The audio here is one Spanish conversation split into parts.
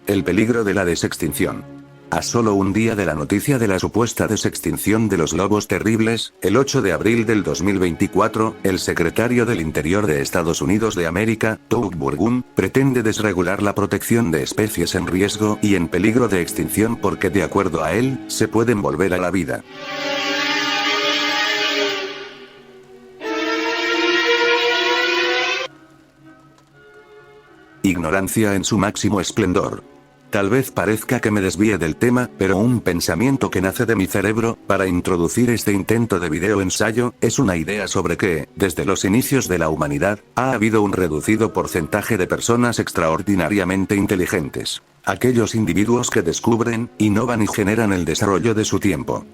El peligro de la desextinción. A solo un día de la noticia de la supuesta desextinción de los lobos terribles, el 8 de abril del 2024, el secretario del Interior de Estados Unidos de América, Doug Burgum, pretende desregular la protección de especies en riesgo y en peligro de extinción porque, de acuerdo a él, se pueden volver a la vida. Ignorancia en su máximo esplendor. Tal vez parezca que me desvíe del tema, pero un pensamiento que nace de mi cerebro, para introducir este intento de video ensayo, es una idea sobre que, desde los inicios de la humanidad, ha habido un reducido porcentaje de personas extraordinariamente inteligentes. Aquellos individuos que descubren, innovan y generan el desarrollo de su tiempo.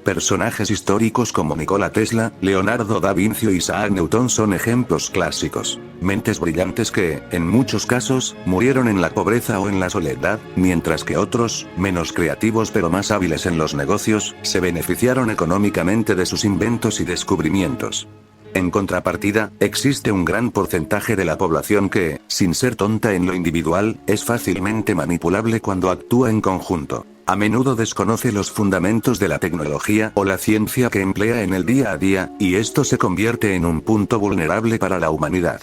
Personajes históricos como Nikola Tesla, Leonardo da Vinci o Isaac Newton son ejemplos clásicos. Mentes brillantes que, en muchos casos, murieron en la pobreza o en la soledad, mientras que otros, menos creativos pero más hábiles en los negocios, se beneficiaron económicamente de sus inventos y descubrimientos. En contrapartida, existe un gran porcentaje de la población que, sin ser tonta en lo individual, es fácilmente manipulable cuando actúa en conjunto. A menudo desconoce los fundamentos de la tecnología o la ciencia que emplea en el día a día, y esto se convierte en un punto vulnerable para la humanidad.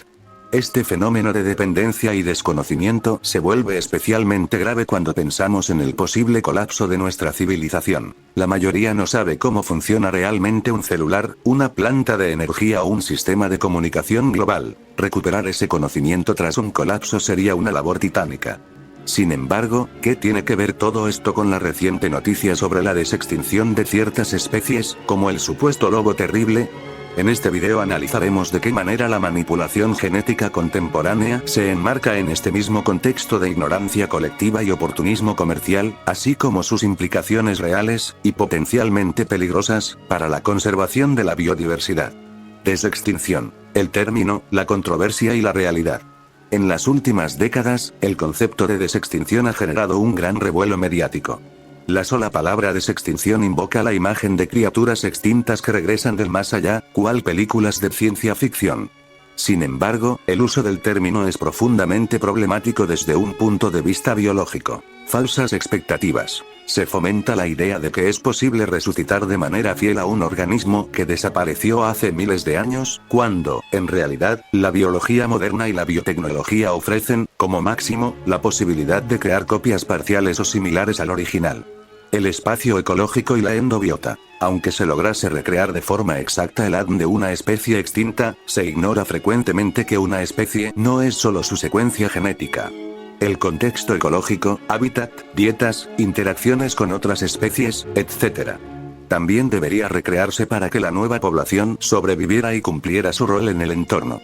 Este fenómeno de dependencia y desconocimiento se vuelve especialmente grave cuando pensamos en el posible colapso de nuestra civilización. La mayoría no sabe cómo funciona realmente un celular, una planta de energía o un sistema de comunicación global. Recuperar ese conocimiento tras un colapso sería una labor titánica. Sin embargo, ¿qué tiene que ver todo esto con la reciente noticia sobre la desextinción de ciertas especies, como el supuesto lobo terrible? En este video analizaremos de qué manera la manipulación genética contemporánea se enmarca en este mismo contexto de ignorancia colectiva y oportunismo comercial, así como sus implicaciones reales, y potencialmente peligrosas, para la conservación de la biodiversidad. Desextinción. El término, la controversia y la realidad. En las últimas décadas, el concepto de desextinción ha generado un gran revuelo mediático. La sola palabra desextinción invoca la imagen de criaturas extintas que regresan del más allá, cual películas de ciencia ficción. Sin embargo, el uso del término es profundamente problemático desde un punto de vista biológico. Falsas expectativas. Se fomenta la idea de que es posible resucitar de manera fiel a un organismo que desapareció hace miles de años, cuando, en realidad, la biología moderna y la biotecnología ofrecen, como máximo, la posibilidad de crear copias parciales o similares al original. El espacio ecológico y la endobiota. Aunque se lograse recrear de forma exacta el ADN de una especie extinta, se ignora frecuentemente que una especie no es solo su secuencia genética. El contexto ecológico, hábitat, dietas, interacciones con otras especies, etc. También debería recrearse para que la nueva población sobreviviera y cumpliera su rol en el entorno.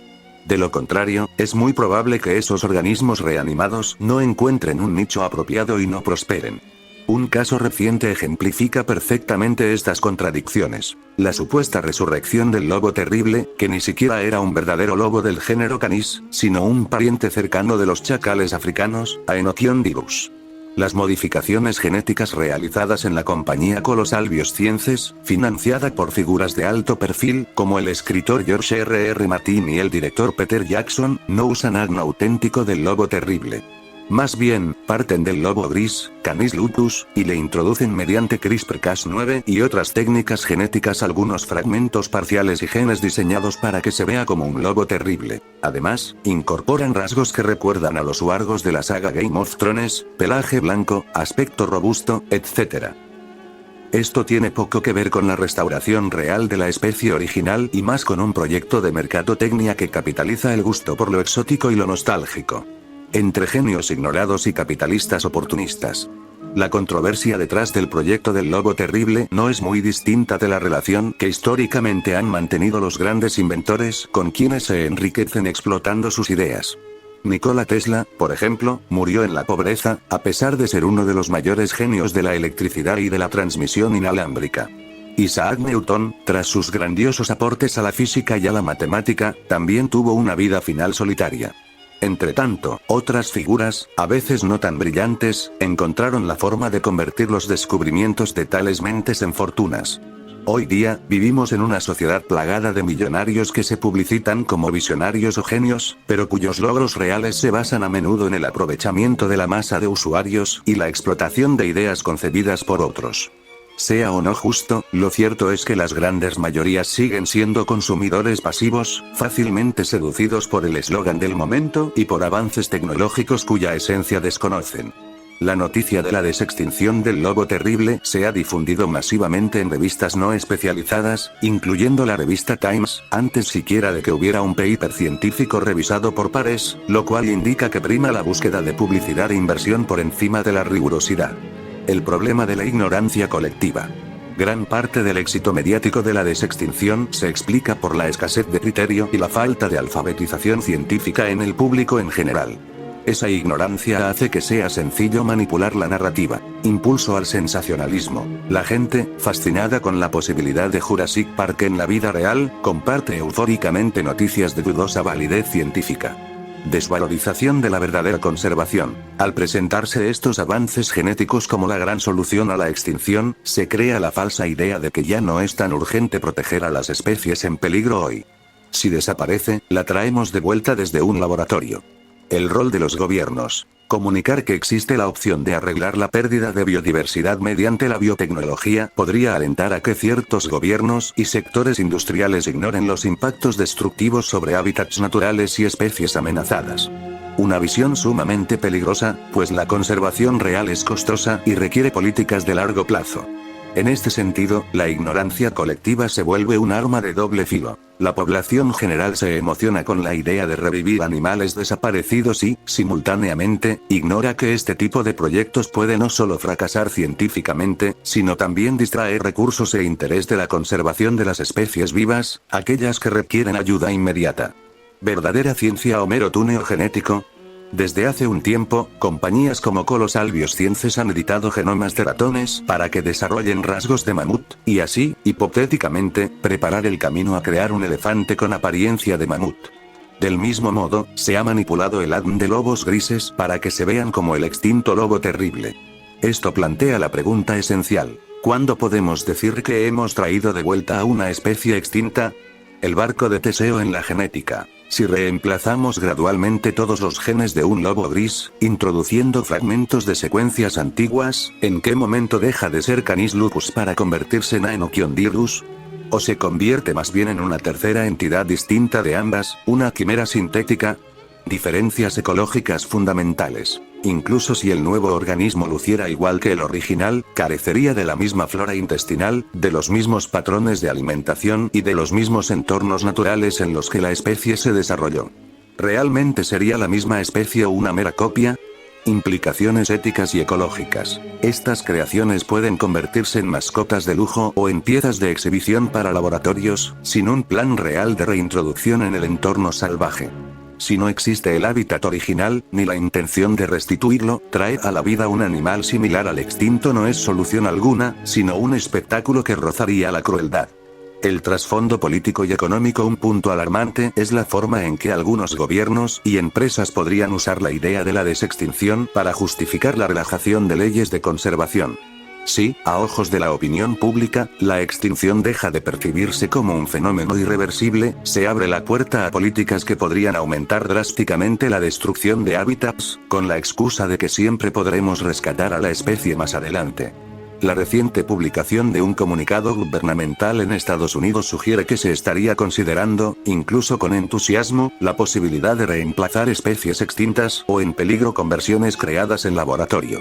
De lo contrario, es muy probable que esos organismos reanimados no encuentren un nicho apropiado y no prosperen. Un caso reciente ejemplifica perfectamente estas contradicciones. La supuesta resurrección del lobo terrible, que ni siquiera era un verdadero lobo del género Canis, sino un pariente cercano de los chacales africanos, Aenochion divus. Las modificaciones genéticas realizadas en la compañía colosal Biosciences, financiada por figuras de alto perfil, como el escritor George R.R. Martin y el director Peter Jackson, no usan ADN auténtico del lobo terrible. Más bien, parten del lobo gris, Canis lupus, y le introducen mediante CRISPR-Cas9 y otras técnicas genéticas algunos fragmentos parciales y genes diseñados para que se vea como un lobo terrible. Además, incorporan rasgos que recuerdan a los wargos de la saga Game of Thrones, pelaje blanco, aspecto robusto, etc. Esto tiene poco que ver con la restauración real de la especie original y más con un proyecto de mercadotecnia que capitaliza el gusto por lo exótico y lo nostálgico. Entre genios ignorados y capitalistas oportunistas. La controversia detrás del proyecto del lobo terrible no es muy distinta de la relación que históricamente han mantenido los grandes inventores con quienes se enriquecen explotando sus ideas. Nikola Tesla, por ejemplo, murió en la pobreza, a pesar de ser uno de los mayores genios de la electricidad y de la transmisión inalámbrica. Isaac Newton, tras sus grandiosos aportes a la física y a la matemática, también tuvo una vida final solitaria. Entretanto, otras figuras, a veces no tan brillantes, encontraron la forma de convertir los descubrimientos de tales mentes en fortunas. Hoy día, vivimos en una sociedad plagada de millonarios que se publicitan como visionarios o genios, pero cuyos logros reales se basan a menudo en el aprovechamiento de la masa de usuarios y la explotación de ideas concebidas por otros. Sea o no justo, lo cierto es que las grandes mayorías siguen siendo consumidores pasivos, fácilmente seducidos por el eslogan del momento y por avances tecnológicos cuya esencia desconocen. La noticia de la desextinción del lobo terrible se ha difundido masivamente en revistas no especializadas, incluyendo la revista Times, antes siquiera de que hubiera un paper científico revisado por pares, lo cual indica que prima la búsqueda de publicidad e inversión por encima de la rigurosidad. El problema de la ignorancia colectiva. Gran parte del éxito mediático de la desextinción se explica por la escasez de criterio y la falta de alfabetización científica en el público en general. Esa ignorancia hace que sea sencillo manipular la narrativa. Impulso al sensacionalismo. La gente, fascinada con la posibilidad de Jurassic Park en la vida real, comparte eufóricamente noticias de dudosa validez científica. Desvalorización de la verdadera conservación. Al presentarse estos avances genéticos como la gran solución a la extinción, se crea la falsa idea de que ya no es tan urgente proteger a las especies en peligro hoy. Si desaparece, la traemos de vuelta desde un laboratorio. El rol de los gobiernos. Comunicar que existe la opción de arreglar la pérdida de biodiversidad mediante la biotecnología podría alentar a que ciertos gobiernos y sectores industriales ignoren los impactos destructivos sobre hábitats naturales y especies amenazadas. Una visión sumamente peligrosa, pues la conservación real es costosa y requiere políticas de largo plazo. En este sentido, la ignorancia colectiva se vuelve un arma de doble filo. La población general se emociona con la idea de revivir animales desaparecidos y, simultáneamente, ignora que este tipo de proyectos puede no solo fracasar científicamente, sino también distraer recursos e interés de la conservación de las especies vivas, aquellas que requieren ayuda inmediata. ¿Verdadera ciencia o mero tuneo genético? Desde hace un tiempo, compañías como Colossal Biosciences han editado genomas de ratones para que desarrollen rasgos de mamut, y así, hipotéticamente, preparar el camino a crear un elefante con apariencia de mamut. Del mismo modo, se ha manipulado el ADN de lobos grises para que se vean como el extinto lobo terrible. Esto plantea la pregunta esencial: ¿cuándo podemos decir que hemos traído de vuelta a una especie extinta? El barco de Teseo en la genética. Si reemplazamos gradualmente todos los genes de un lobo gris, introduciendo fragmentos de secuencias antiguas, ¿en qué momento deja de ser Canis lupus para convertirse en Aenochiondirus? ¿O se convierte más bien en una tercera entidad distinta de ambas, una quimera sintética? Diferencias ecológicas fundamentales. Incluso si el nuevo organismo luciera igual que el original, carecería de la misma flora intestinal, de los mismos patrones de alimentación y de los mismos entornos naturales en los que la especie se desarrolló. ¿Realmente sería la misma especie o una mera copia? Implicaciones éticas y ecológicas. Estas creaciones pueden convertirse en mascotas de lujo o en piezas de exhibición para laboratorios, sin un plan real de reintroducción en el entorno salvaje. Si no existe el hábitat original, ni la intención de restituirlo, traer a la vida un animal similar al extinto no es solución alguna, sino un espectáculo que rozaría la crueldad. El trasfondo político y económico. Un punto alarmante es la forma en que algunos gobiernos y empresas podrían usar la idea de la desextinción para justificar la relajación de leyes de conservación. Si, a ojos de la opinión pública, la extinción deja de percibirse como un fenómeno irreversible, se abre la puerta a políticas que podrían aumentar drásticamente la destrucción de hábitats, con la excusa de que siempre podremos rescatar a la especie más adelante. La reciente publicación de un comunicado gubernamental en Estados Unidos sugiere que se estaría considerando, incluso con entusiasmo, la posibilidad de reemplazar especies extintas o en peligro con versiones creadas en laboratorio.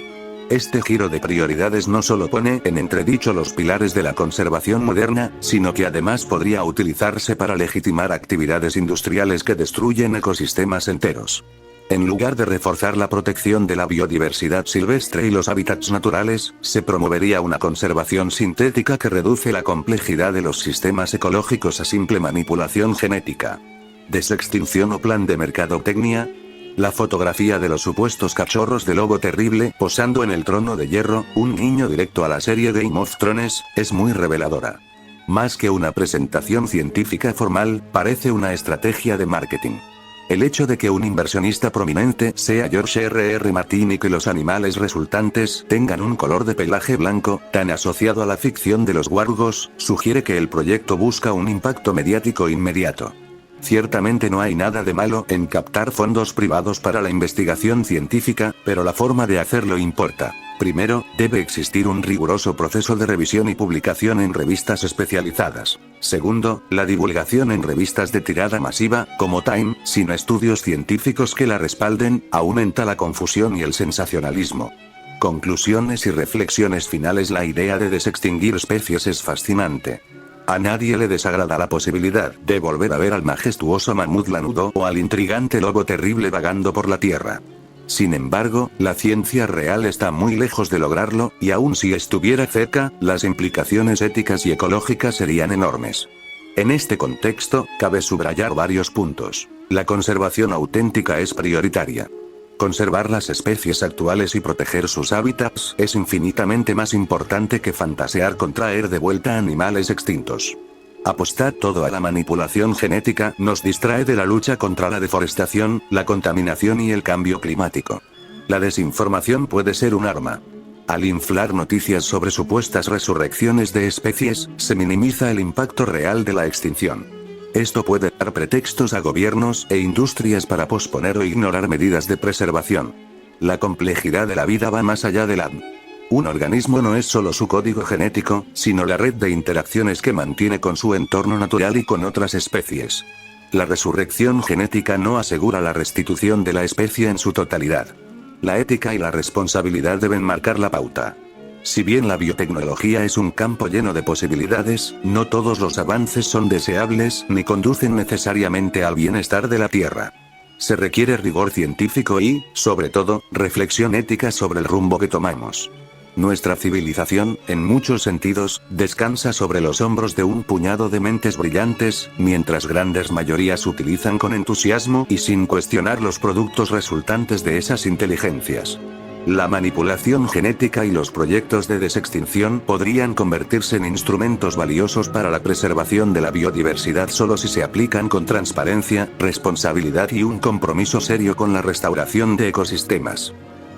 Este giro de prioridades no solo pone en entredicho los pilares de la conservación moderna, sino que además podría utilizarse para legitimar actividades industriales que destruyen ecosistemas enteros. En lugar de reforzar la protección de la biodiversidad silvestre y los hábitats naturales, se promovería una conservación sintética que reduce la complejidad de los sistemas ecológicos a simple manipulación genética. ¿Desextinción o plan de mercadotecnia? La fotografía de los supuestos cachorros de lobo terrible posando en el trono de hierro, un guiño directo a la serie Game of Thrones, es muy reveladora. Más que una presentación científica formal, parece una estrategia de marketing. El hecho de que un inversionista prominente sea George R.R. Martin y que los animales resultantes tengan un color de pelaje blanco, tan asociado a la ficción de los wargos, sugiere que el proyecto busca un impacto mediático inmediato. Ciertamente no hay nada de malo en captar fondos privados para la investigación científica, pero la forma de hacerlo importa. Primero, debe existir un riguroso proceso de revisión y publicación en revistas especializadas. Segundo, la divulgación en revistas de tirada masiva, como Time, sin estudios científicos que la respalden, aumenta la confusión y el sensacionalismo. Conclusiones y reflexiones finales. La idea de desextinguir especies es fascinante. A nadie le desagrada la posibilidad de volver a ver al majestuoso mamut lanudo o al intrigante lobo terrible vagando por la Tierra. Sin embargo, la ciencia real está muy lejos de lograrlo, y aun si estuviera cerca, las implicaciones éticas y ecológicas serían enormes. En este contexto, cabe subrayar varios puntos. La conservación auténtica es prioritaria. Conservar las especies actuales y proteger sus hábitats es infinitamente más importante que fantasear con traer de vuelta animales extintos. Apostar todo a la manipulación genética nos distrae de la lucha contra la deforestación, la contaminación y el cambio climático. La desinformación puede ser un arma. Al inflar noticias sobre supuestas resurrecciones de especies, se minimiza el impacto real de la extinción. Esto puede dar pretextos a gobiernos e industrias para posponer o ignorar medidas de preservación. La complejidad de la vida va más allá de la... Un organismo no es solo su código genético, sino la red de interacciones que mantiene con su entorno natural y con otras especies. La resurrección genética no asegura la restitución de la especie en su totalidad. La ética y la responsabilidad deben marcar la pauta. Si bien la biotecnología es un campo lleno de posibilidades, no todos los avances son deseables ni conducen necesariamente al bienestar de la Tierra. Se requiere rigor científico y, sobre todo, reflexión ética sobre el rumbo que tomamos. Nuestra civilización, en muchos sentidos, descansa sobre los hombros de un puñado de mentes brillantes, mientras grandes mayorías utilizan con entusiasmo y sin cuestionar los productos resultantes de esas inteligencias. La manipulación genética y los proyectos de desextinción podrían convertirse en instrumentos valiosos para la preservación de la biodiversidad solo si se aplican con transparencia, responsabilidad y un compromiso serio con la restauración de ecosistemas.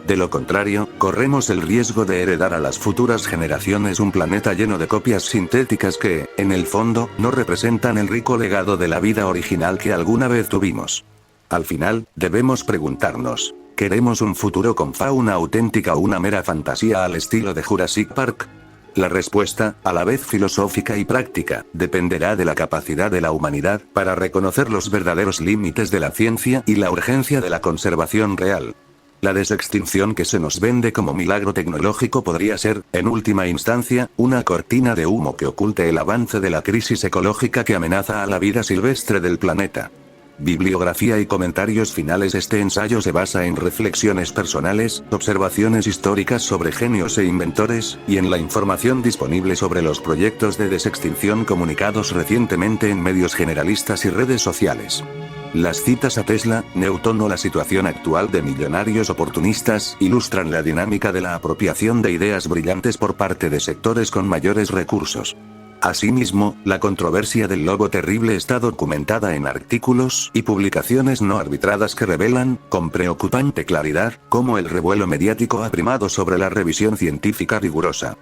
De lo contrario, corremos el riesgo de heredar a las futuras generaciones un planeta lleno de copias sintéticas que, en el fondo, no representan el rico legado de la vida original que alguna vez tuvimos. Al final, debemos preguntarnos, ¿queremos un futuro con fauna auténtica o una mera fantasía al estilo de Jurassic Park? La respuesta, a la vez filosófica y práctica, dependerá de la capacidad de la humanidad para reconocer los verdaderos límites de la ciencia y la urgencia de la conservación real. La desextinción que se nos vende como milagro tecnológico podría ser, en última instancia, una cortina de humo que oculte el avance de la crisis ecológica que amenaza a la vida silvestre del planeta. Bibliografía y comentarios finales. Este ensayo se basa en reflexiones personales, observaciones históricas sobre genios e inventores, y en la información disponible sobre los proyectos de desextinción comunicados recientemente en medios generalistas y redes sociales. Las citas a Tesla, Newton o la situación actual de millonarios oportunistas ilustran la dinámica de la apropiación de ideas brillantes por parte de sectores con mayores recursos. Asimismo, la controversia del lobo terrible está documentada en artículos y publicaciones no arbitradas que revelan, con preocupante claridad, cómo el revuelo mediático ha primado sobre la revisión científica rigurosa.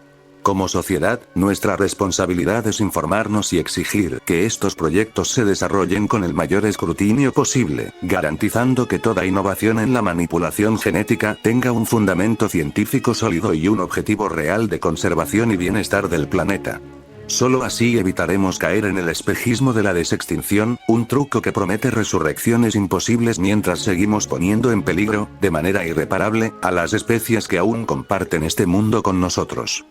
Como sociedad, nuestra responsabilidad es informarnos y exigir que estos proyectos se desarrollen con el mayor escrutinio posible, garantizando que toda innovación en la manipulación genética tenga un fundamento científico sólido y un objetivo real de conservación y bienestar del planeta. Solo así evitaremos caer en el espejismo de la desextinción, un truco que promete resurrecciones imposibles mientras seguimos poniendo en peligro, de manera irreparable, a las especies que aún comparten este mundo con nosotros.